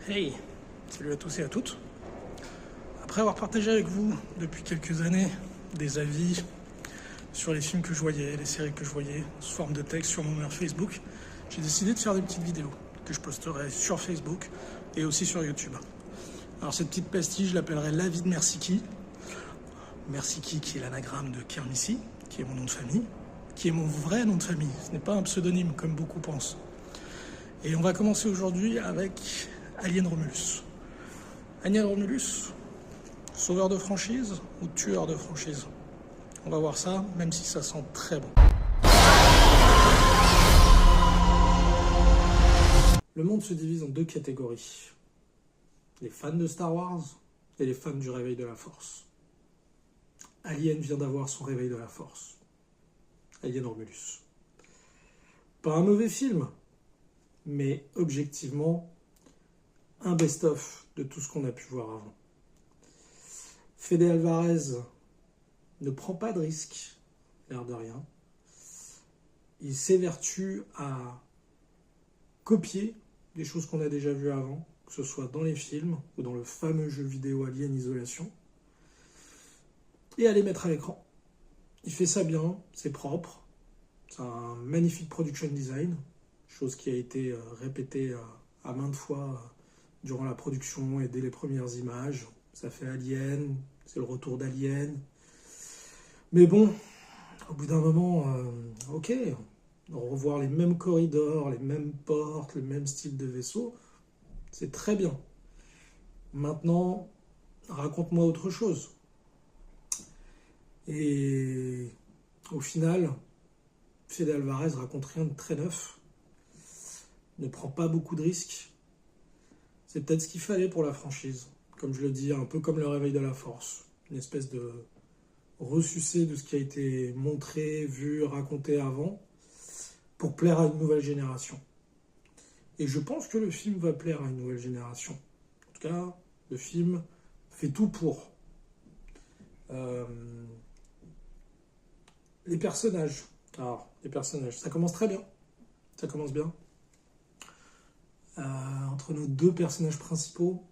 Hey, salut à tous et à toutes. Après avoir partagé avec vous depuis quelques années des avis sur les films que je voyais, les séries que je voyais, sous forme de texte sur mon mur Facebook, j'ai décidé de faire des petites vidéos que je posterai sur Facebook et aussi sur YouTube. Alors cette petite pastille, je l'appellerai l'avis de Mersiki. Mersiki qui est l'anagramme de Kermissi, qui est mon nom de famille, qui est mon vrai nom de famille. Ce n'est pas un pseudonyme comme beaucoup pensent. Et on va commencer aujourd'hui avec Alien Romulus. Alien Romulus, sauveur de franchise ou tueur de franchise? On va voir ça, même si ça sent très bon. Le monde se divise en deux catégories. Les fans de Star Wars et les fans du réveil de la Force. Alien vient d'avoir son réveil de la Force. Alien Romulus. Pas un mauvais film, mais objectivement, un best-of de tout ce qu'on a pu voir avant. Fede Alvarez ne prend pas de risque, l'air de rien. Il s'évertue à copier des choses qu'on a déjà vues avant, que ce soit dans les films ou dans le fameux jeu vidéo Alien Isolation, et à les mettre à l'écran. Il fait ça bien, c'est propre, c'est un magnifique production design, chose qui a été répétée à maintes fois durant la production et dès les premières images. Ça fait Alien, c'est le retour d'Alien. Mais bon, au bout d'un moment, ok, revoir les mêmes corridors, les mêmes portes, le même style de vaisseau, c'est très bien. Maintenant, raconte-moi autre chose. Et au final, Fede Alvarez raconte rien de très neuf, ne prend pas beaucoup de risques. C'est peut-être ce qu'il fallait pour la franchise. Comme je le dis, un peu comme le réveil de la Force. Une espèce de ressucé de ce qui a été montré, vu, raconté avant, pour plaire à une nouvelle génération. Et je pense que le film va plaire à une nouvelle génération. En tout cas, le film fait tout pour. Les personnages. Alors, les personnages, ça commence très bien. Ça commence bien. Entre nos deux personnages principaux,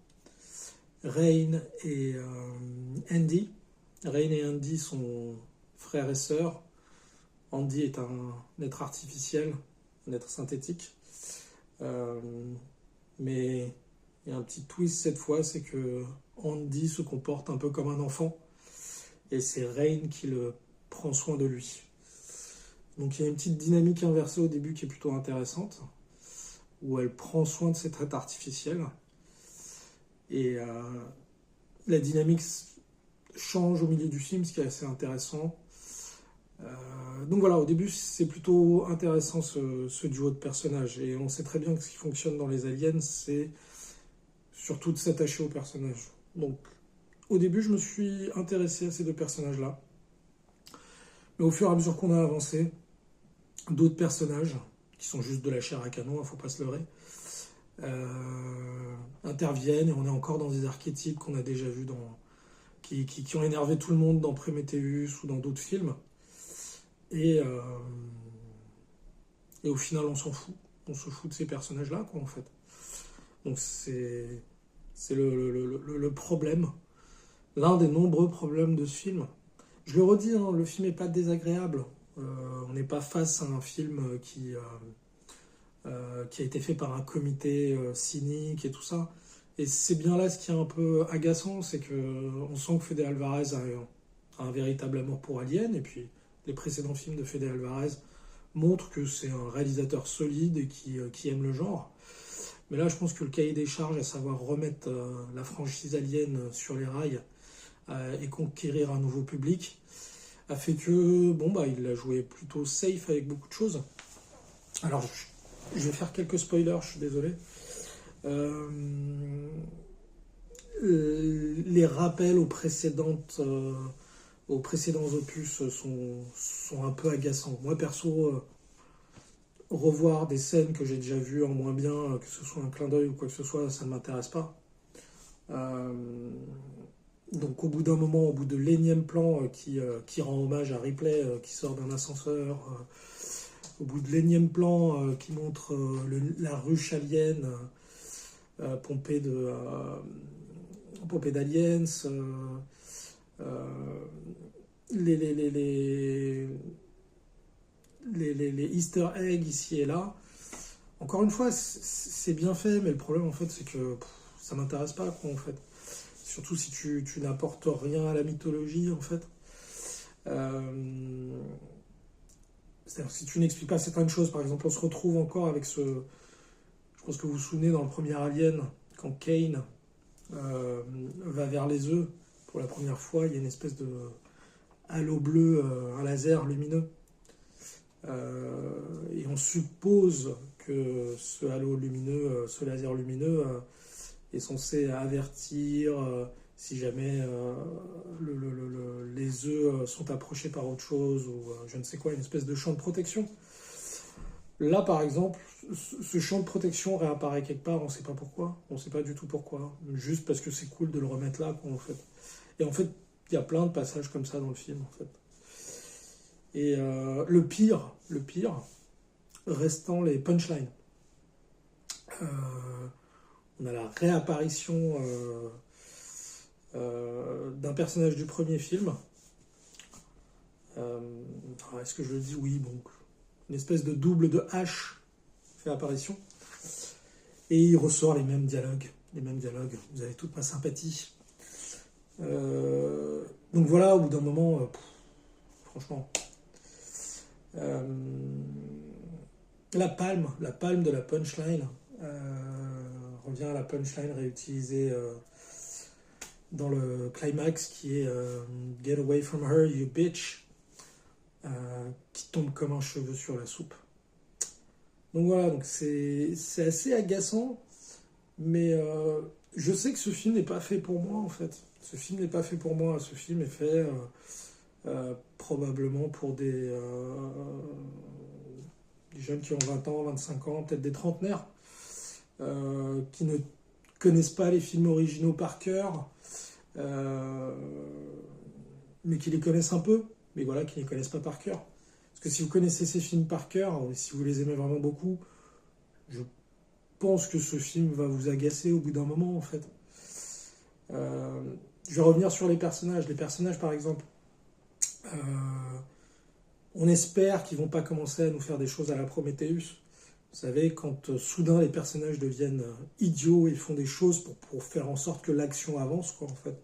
Rain et Andy. Rain et Andy sont frères et sœurs. Andy est un être artificiel, un être synthétique. Mais il y a un petit twist cette fois, c'est que Andy se comporte un peu comme un enfant. Et c'est Rain qui le prend soin de lui. Donc il y a une petite dynamique inversée au début qui est plutôt intéressante, où elle prend soin de cette être artificielle. Et la dynamique change au milieu du film, ce qui est assez intéressant. Donc voilà, au début c'est plutôt intéressant ce duo de personnages. Et on sait très bien que ce qui fonctionne dans les aliens, c'est surtout de s'attacher aux personnages. Donc au début je me suis intéressé à ces deux personnages-là. Mais au fur et à mesure qu'on a avancé, d'autres personnages, qui sont juste de la chair à canon, il ne faut pas se leurrer, interviennent et on est encore dans des archétypes qu'on a déjà vus qui ont énervé tout le monde dans Prometheus ou dans d'autres films. Et au final, on s'en fout. On se fout de ces personnages-là, quoi, en fait. Donc c'est le problème, l'un des nombreux problèmes de ce film. Je le redis, hein, le film n'est pas désagréable. On n'est pas face à un film qui a été fait par un comité cynique et tout ça. Et c'est bien là ce qui est un peu agaçant, c'est qu'on sent que Fede Alvarez a un véritable amour pour Alien, et puis les précédents films de Fede Alvarez montrent que c'est un réalisateur solide et qui aime le genre. Mais là, je pense que le cahier des charges, à savoir remettre la franchise Alien sur les rails et conquérir un nouveau public, a fait que, il a joué plutôt safe avec beaucoup de choses. Alors, je vais faire quelques spoilers, je suis désolé. Les rappels aux précédents opus sont un peu agaçants. Moi, perso, revoir des scènes que j'ai déjà vues en moins bien, que ce soit un clin d'œil ou quoi que ce soit, ça ne m'intéresse pas. Donc au bout d'un moment, au bout de l'énième plan qui rend hommage à Ripley qui sort d'un ascenseur, au bout de l'énième plan qui montre la ruche alien, pompée d'aliens, les, les, les, les, les Easter eggs ici et là. Encore une fois, c'est bien fait, mais le problème en fait, c'est que ça m'intéresse pas, quoi, en fait. Surtout si tu n'apportes rien à la mythologie, en fait. C'est-à-dire si tu n'expliques pas certaines choses, par exemple, on se retrouve encore avec ce. Je pense que vous vous souvenez dans le premier Alien, quand Kane va vers les œufs pour la première fois, il y a une espèce de halo bleu, un laser lumineux. Et on suppose que ce halo lumineux, ce laser lumineux, est censé avertir si jamais les œufs sont approchés par autre chose ou je ne sais quoi, une espèce de champ de protection. Là, par exemple, ce champ de protection réapparaît quelque part, on ne sait pas pourquoi, on ne sait pas du tout pourquoi, juste parce que c'est cool de le remettre là, quoi, en fait. Et en fait, il y a plein de passages comme ça dans le film, en fait. Et le pire, restant les punchlines. On a la réapparition d'un personnage du premier film. Est-ce que je le dis? Oui, bon. Une espèce de double de H fait apparition. Et il ressort les mêmes dialogues. Vous avez toute ma sympathie. Donc voilà, au bout d'un moment, franchement. La palme de la punchline revient à la punchline réutilisée dans le climax qui est Get away from her, you bitch, qui tombe comme un cheveu sur la soupe. Donc voilà, donc c'est assez agaçant, mais je sais que ce film n'est pas fait pour moi en fait. Ce film n'est pas fait pour moi, ce film est fait probablement pour des jeunes qui ont 20 ans, 25 ans, peut-être des trentenaires, qui ne connaissent pas les films originaux par cœur, mais qui les connaissent un peu, mais voilà, qui ne les connaissent pas par cœur. Parce que si vous connaissez ces films par cœur, et si vous les aimez vraiment beaucoup, je pense que ce film va vous agacer au bout d'un moment, en fait. Je vais revenir sur les personnages. Les personnages, par exemple, on espère qu'ils vont pas commencer à nous faire des choses à la Prometheus. Vous savez, quand soudain les personnages deviennent idiots et font des choses pour faire en sorte que l'action avance, quoi, en fait.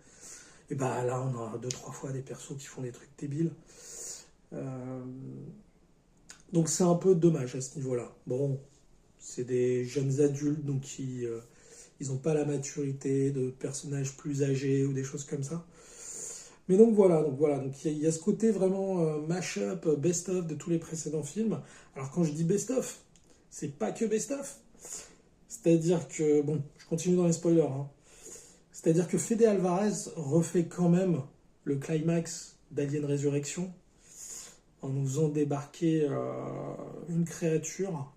Et bah là, on a 2-3 fois des persos qui font des trucs débiles. Donc c'est un peu dommage à ce niveau-là. Bon, c'est des jeunes adultes, donc ils n'ont pas la maturité de personnages plus âgés ou des choses comme ça. Mais donc voilà, donc il y a ce côté vraiment mash-up, best-of de tous les précédents films. Alors quand je dis best-of, c'est pas que best-of. C'est-à-dire que, bon, je continue dans les spoilers, hein. C'est-à-dire que Fede Alvarez refait quand même le climax d'Alien Résurrection en nous faisant débarquer une créature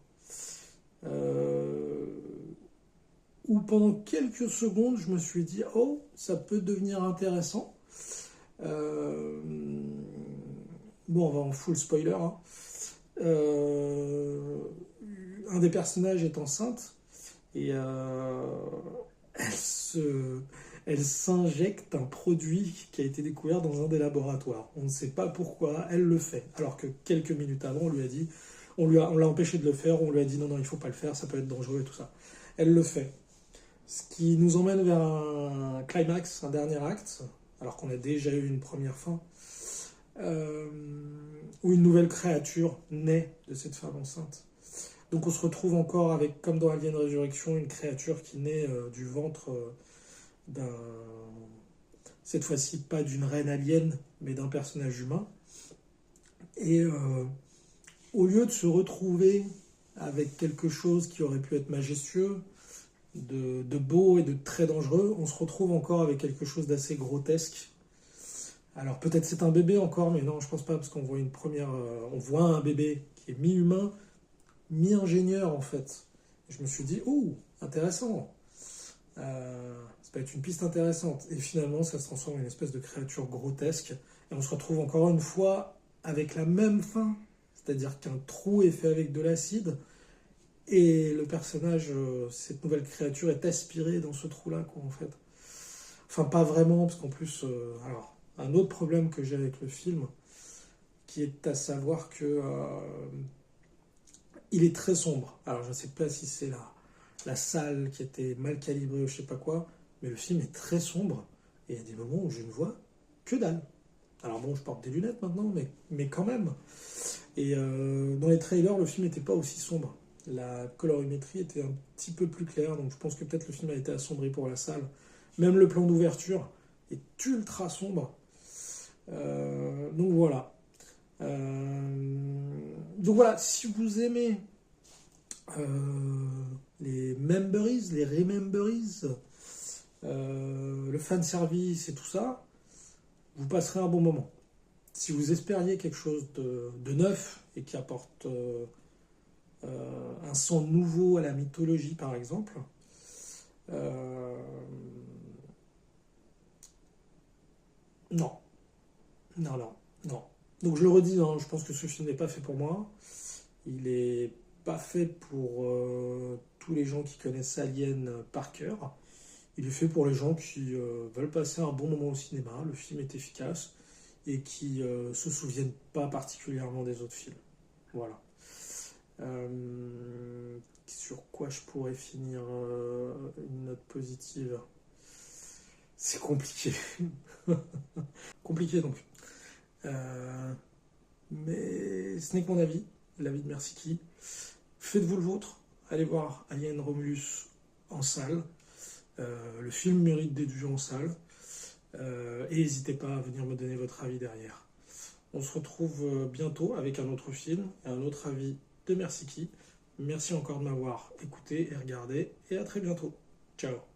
où pendant quelques secondes je me suis dit « Oh, ça peut devenir intéressant ». Bon, on va en full spoiler, hein. Un des personnages est enceinte et elle s'injecte un produit qui a été découvert dans un des laboratoires. On ne sait pas pourquoi, elle le fait. Alors que quelques minutes avant, on lui a dit, on l'a empêché de le faire, on lui a dit non, il ne faut pas le faire, ça peut être dangereux et tout ça. Elle le fait. Ce qui nous emmène vers un climax, un dernier acte, alors qu'on a déjà eu une première fin, où une nouvelle créature naît de cette femme enceinte. Donc on se retrouve encore avec, comme dans Alien Résurrection, une créature qui naît du ventre d'un... Cette fois-ci, pas d'une reine alien, mais d'un personnage humain. Et au lieu de se retrouver avec quelque chose qui aurait pu être majestueux, de beau et de très dangereux, on se retrouve encore avec quelque chose d'assez grotesque. Alors peut-être c'est un bébé encore, mais non, je pense pas, parce qu'on voit on voit un bébé qui est mi-humain, mi-ingénieur en fait. Et je me suis dit, oh, intéressant. Ça peut être une piste intéressante. Et finalement, ça se transforme en une espèce de créature grotesque. Et on se retrouve encore une fois avec la même fin. C'est-à-dire qu'un trou est fait avec de l'acide. Et le personnage, cette nouvelle créature est aspirée dans ce trou-là, quoi, en fait. Enfin, pas vraiment, parce qu'en plus, alors, un autre problème que j'ai avec le film, qui est à savoir que il est très sombre. Alors, je ne sais pas si c'est la salle qui était mal calibrée ou je sais pas quoi, mais le film est très sombre, et il y a des moments où je ne vois que dalle. Alors bon, je porte des lunettes maintenant, mais quand même. Et dans les trailers, le film n'était pas aussi sombre. La colorimétrie était un petit peu plus claire, donc je pense que peut-être le film a été assombri pour la salle. Même le plan d'ouverture est ultra sombre. Donc voilà. Donc voilà, si vous aimez les memories, les rememberies, le fanservice et tout ça, vous passerez un bon moment. Si vous espériez quelque chose de neuf et qui apporte un son nouveau à la mythologie, par exemple, euh, non, non, non, non. Donc je le redis, hein, je pense que ce film n'est pas fait pour moi. Il est pas fait pour tous les gens qui connaissent Alien par cœur. Il est fait pour les gens qui veulent passer un bon moment au cinéma. Le film est efficace et qui se souviennent pas particulièrement des autres films. Voilà. Sur quoi je pourrais finir une note positive? C'est compliqué. Compliqué donc. Euh, mais ce n'est que mon avis, l'avis de Mersiki. Faites-vous le vôtre. Allez voir Alien Romulus en salle. Le film mérite d'être vu en salle. Et n'hésitez pas à venir me donner votre avis derrière. On se retrouve bientôt avec un autre film et un autre avis de Mersiki. Merci encore de m'avoir écouté et regardé. Et à très bientôt. Ciao.